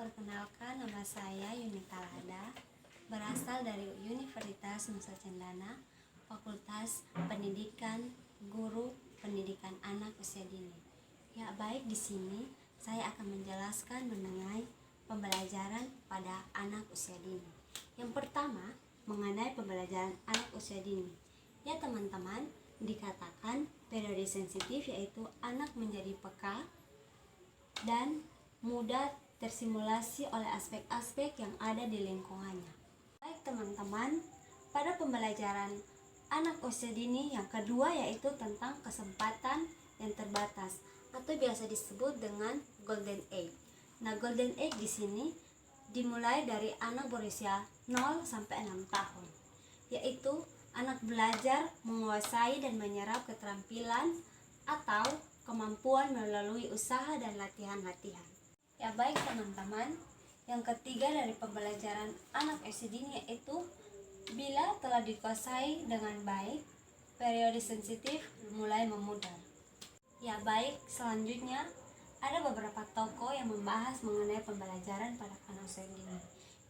Perkenalkan, nama saya Yunita Lada, berasal dari Universitas Nusa Cendana, Fakultas Pendidikan Guru Pendidikan Anak Usia Dini. Ya, baik, di sini saya akan menjelaskan mengenai pembelajaran pada anak usia dini. Yang pertama, mengenai pembelajaran anak usia dini. Ya teman-teman, dikatakan periode sensitif yaitu anak menjadi peka dan mudah tersimulasi oleh aspek-aspek yang ada di lingkungannya. Baik teman-teman, pada pembelajaran anak usia dini yang kedua yaitu tentang kesempatan yang terbatas atau biasa disebut dengan golden age. Nah, golden age di sini dimulai dari anak berusia 0 sampai 6 tahun, yaitu anak belajar menguasai dan menyerap keterampilan atau kemampuan melalui usaha dan latihan-latihan. Ya baik teman-teman, yang ketiga dari pembelajaran anak usia dini yaitu bila telah dikuasai dengan baik, periode sensitif mulai memudar. Ya baik, selanjutnya ada beberapa tokoh yang membahas mengenai pembelajaran pada anak usia dini.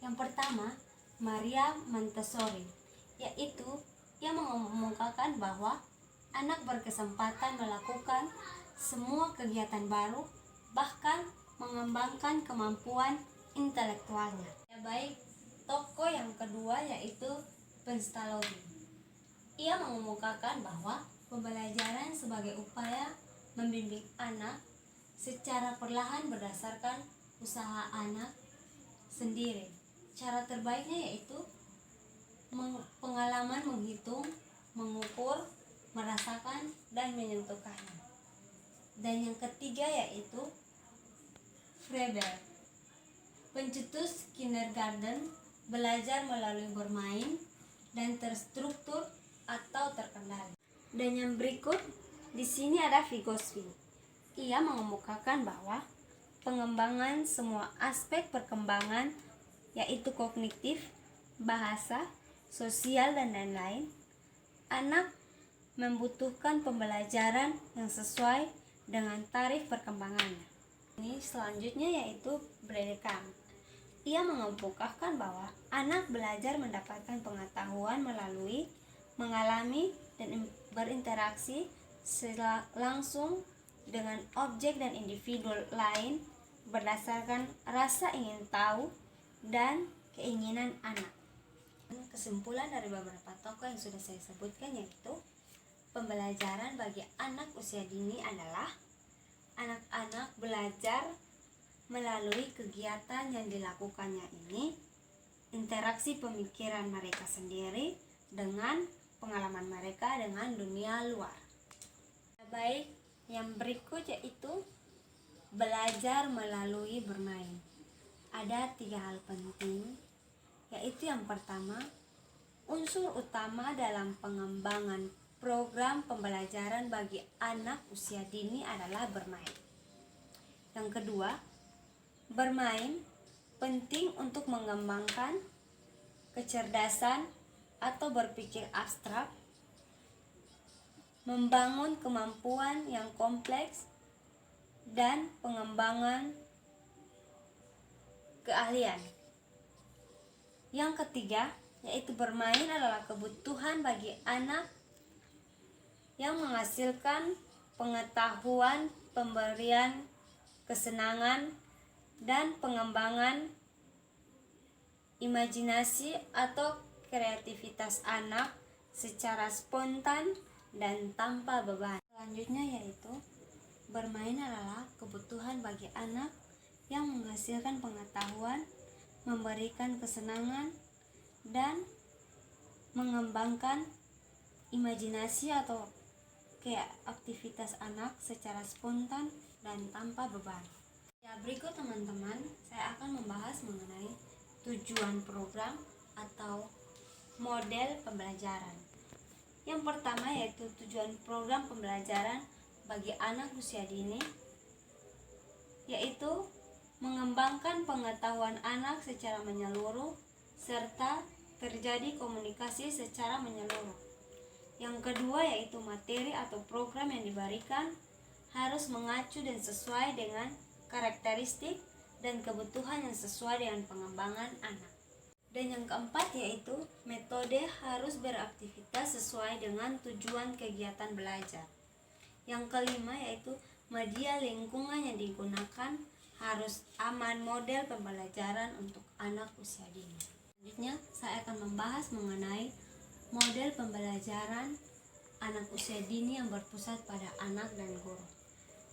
Yang pertama, Maria Montessori, yaitu ia mengemukakan bahwa anak berkesempatan melakukan semua kegiatan baru, bahkan mengembangkan kemampuan intelektualnya. Ya baik, tokoh yang kedua yaitu Pestalozzi. Ia mengemukakan bahwa pembelajaran sebagai upaya membimbing anak secara perlahan berdasarkan usaha anak sendiri. Cara terbaiknya yaitu pengalaman menghitung, mengukur, merasakan, dan menyentuhkannya. Dan yang ketiga yaitu Freiberg, pencetus kindergarten, belajar melalui bermain dan terstruktur atau terkendali. Dan yang berikut di sini ada Vygotsky. Ia mengemukakan bahwa pengembangan semua aspek perkembangan yaitu kognitif, bahasa, sosial, dan lain-lain, anak membutuhkan pembelajaran yang sesuai dengan tarif perkembangannya. Ini selanjutnya yaitu Bredekam. Ia mengemukakan bahwa anak belajar mendapatkan pengetahuan melalui mengalami dan berinteraksi langsung dengan objek dan individu lain berdasarkan rasa ingin tahu dan keinginan anak. Kesimpulan dari beberapa tokoh yang sudah saya sebutkan yaitu pembelajaran bagi anak usia dini adalah anak-anak belajar melalui kegiatan yang dilakukannya ini, interaksi pemikiran mereka sendiri dengan pengalaman mereka dengan dunia luar. Baik, yang berikut yaitu belajar melalui bermain. Ada 3 hal penting, yaitu yang pertama, unsur utama dalam pengembangan program pembelajaran bagi anak usia dini adalah bermain. Yang kedua, bermain penting untuk mengembangkan kecerdasan atau berpikir abstrak, membangun kemampuan yang kompleks, dan pengembangan keahlian. Yang ketiga, yaitu bermain adalah kebutuhan bagi anak yang menghasilkan pengetahuan, pemberian kesenangan, dan pengembangan imajinasi atau kreativitas anak secara spontan dan tanpa beban. Selanjutnya yaitu bermain adalah kebutuhan bagi anak yang menghasilkan pengetahuan, memberikan kesenangan, dan mengembangkan imajinasi atau aktivitas anak secara spontan dan tanpa beban. Ya, berikut teman-teman, saya akan membahas mengenai tujuan program atau model pembelajaran. Yang pertama yaitu tujuan program pembelajaran bagi anak usia dini, yaitu mengembangkan pengetahuan anak secara menyeluruh serta terjadi komunikasi secara menyeluruh. Yang kedua yaitu materi atau program yang diberikan harus mengacu dan sesuai dengan karakteristik dan kebutuhan yang sesuai dengan pengembangan anak. Dan yang keempat yaitu metode harus beraktivitas sesuai dengan tujuan kegiatan belajar. Yang kelima yaitu media lingkungan yang digunakan harus aman model pembelajaran untuk anak usia dini. Selanjutnya saya akan membahas mengenai model pembelajaran anak usia dini yang berpusat pada anak dan guru.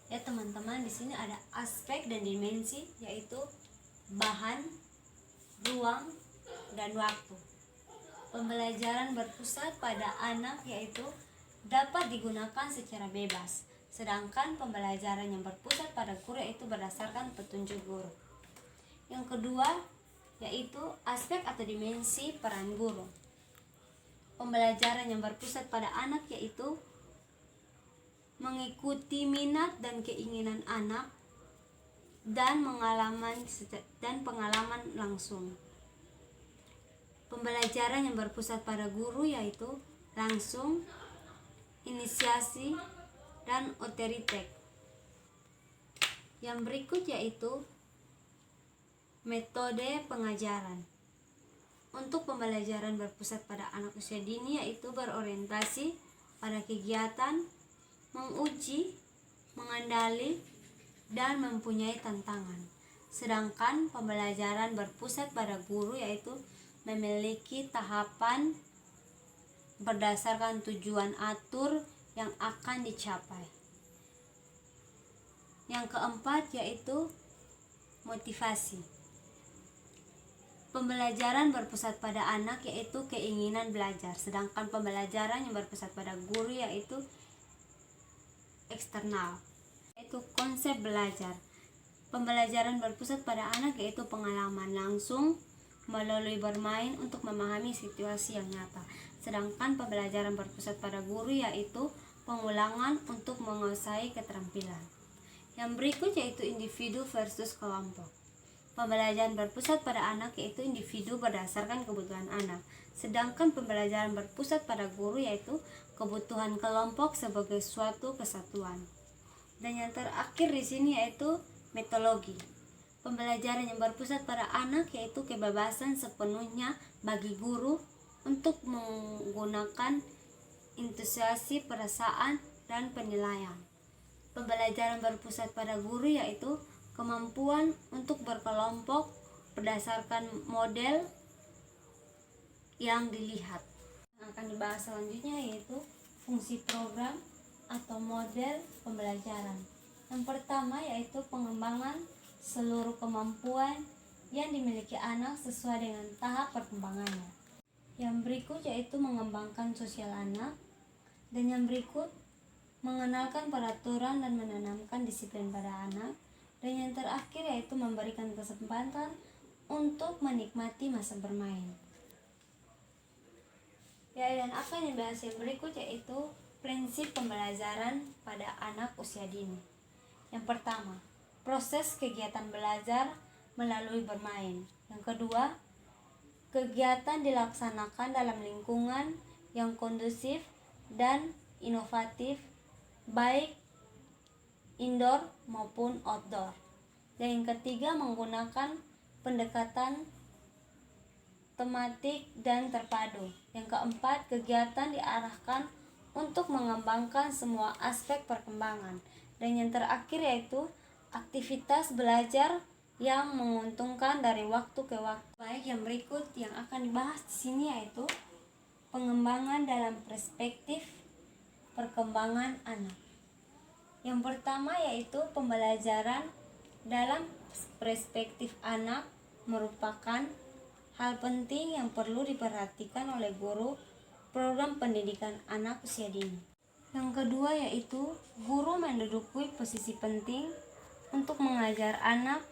Ya teman-teman, di sini ada aspek dan dimensi yaitu bahan, ruang, dan waktu. Pembelajaran berpusat pada anak yaitu dapat digunakan secara bebas, sedangkan pembelajaran yang berpusat pada guru yaitu berdasarkan petunjuk guru. Yang kedua yaitu aspek atau dimensi peran guru. Pembelajaran yang berpusat pada anak yaitu mengikuti minat dan keinginan anak dan pengalaman langsung. Pembelajaran yang berpusat pada guru yaitu langsung, inisiasi, dan otoritek. Yang berikut yaitu metode pengajaran. Untuk pembelajaran berpusat pada anak usia dini yaitu berorientasi pada kegiatan, menguji, mengendali, dan mempunyai tantangan. Sedangkan pembelajaran berpusat pada guru yaitu memiliki tahapan berdasarkan tujuan atur yang akan dicapai. Yang keempat yaitu motivasi. Pembelajaran berpusat pada anak yaitu keinginan belajar, sedangkan pembelajaran yang berpusat pada guru yaitu eksternal, yaitu konsep belajar. Pembelajaran berpusat pada anak yaitu pengalaman langsung melalui bermain untuk memahami situasi yang nyata, sedangkan pembelajaran berpusat pada guru yaitu pengulangan untuk menguasai keterampilan. Yang berikut yaitu individu versus kelompok. Pembelajaran berpusat pada anak yaitu individu berdasarkan kebutuhan anak, sedangkan pembelajaran berpusat pada guru yaitu kebutuhan kelompok sebagai suatu kesatuan. Dan yang terakhir di sini yaitu metodologi. Pembelajaran yang berpusat pada anak yaitu kebebasan sepenuhnya bagi guru untuk menggunakan intuisi, perasaan, dan penilaian. Pembelajaran berpusat pada guru yaitu kemampuan untuk berkelompok berdasarkan model yang dilihat. Yang akan dibahas selanjutnya yaitu fungsi program atau model pembelajaran. Yang pertama yaitu pengembangan seluruh kemampuan yang dimiliki anak sesuai dengan tahap perkembangannya. Yang berikut yaitu mengembangkan sosial anak, dan yang berikut mengenalkan peraturan dan menanamkan disiplin pada anak, dan yang terakhir yaitu memberikan kesempatan untuk menikmati masa bermain. Dan apa yang dibahas yang berikut yaitu prinsip pembelajaran pada anak usia dini. Yang pertama, proses kegiatan belajar melalui bermain. Yang kedua, kegiatan dilaksanakan dalam lingkungan yang kondusif dan inovatif, baik indoor maupun outdoor. Dan yang ketiga, menggunakan pendekatan tematik dan terpadu. Yang keempat, kegiatan diarahkan untuk mengembangkan semua aspek perkembangan. Dan yang terakhir yaitu aktivitas belajar yang menguntungkan dari waktu ke waktu. Baik, yang berikut yang akan dibahas di sini yaitu pengembangan dalam perspektif perkembangan anak. Yang pertama yaitu pembelajaran dalam perspektif anak merupakan hal penting yang perlu diperhatikan oleh guru program pendidikan anak usia dini. Yang kedua yaitu guru menduduki posisi penting untuk mengajar anak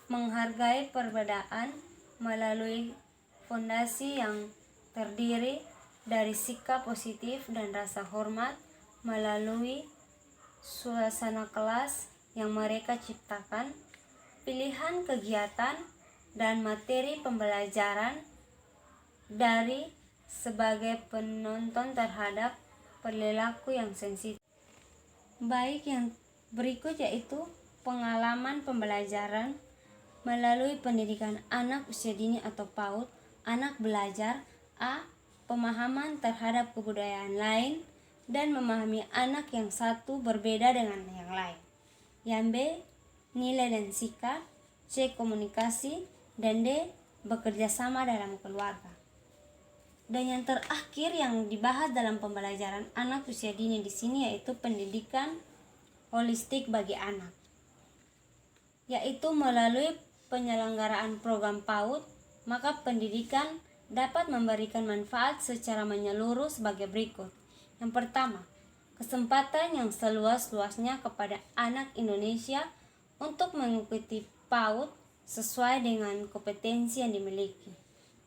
menghargai perbedaan melalui fondasi yang terdiri dari sikap positif dan rasa hormat melalui suasana kelas yang mereka ciptakan, pilihan kegiatan dan materi pembelajaran dari sebagai penonton terhadap perilaku yang sensitif. Baik, yang berikut yaitu pengalaman pembelajaran melalui pendidikan anak usia dini atau PAUD. Anak belajar A. Pemahaman terhadap kebudayaan lain dan memahami anak yang satu berbeda dengan yang lain. Yang B. Nilai dan sikap. C. Komunikasi. Dan D. Bekerja sama dalam keluarga. Dan yang terakhir yang dibahas dalam pembelajaran anak usia dini di sini yaitu pendidikan holistik bagi anak, yaitu melalui penyelenggaraan program PAUD, maka pendidikan dapat memberikan manfaat secara menyeluruh sebagai berikut. Yang pertama, kesempatan yang seluas-luasnya kepada anak Indonesia untuk mengikuti PAUD sesuai dengan kompetensi yang dimiliki.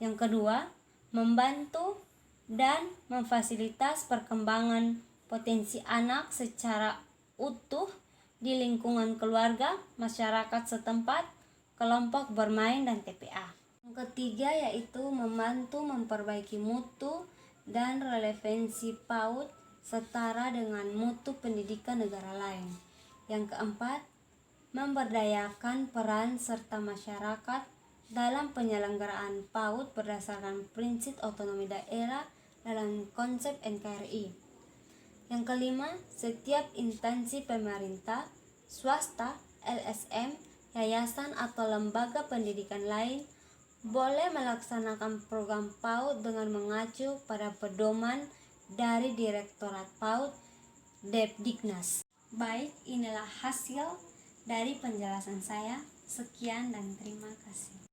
Yang kedua, membantu dan memfasilitas perkembangan potensi anak secara utuh di lingkungan keluarga, masyarakat setempat, kelompok bermain, dan TPA. Yang ketiga yaitu membantu memperbaiki mutu dan relevansi PAUD setara dengan mutu pendidikan negara lain. Yang keempat, memberdayakan peran serta masyarakat dalam penyelenggaraan PAUD berdasarkan prinsip otonomi daerah dalam konsep NKRI. Yang kelima, setiap instansi pemerintah, swasta, LSM, yayasan atau lembaga pendidikan lain boleh melaksanakan program PAUD dengan mengacu pada pedoman dari Direktorat PAUD Depdiknas. Baik, inilah hasil dari penjelasan saya. Sekian dan terima kasih.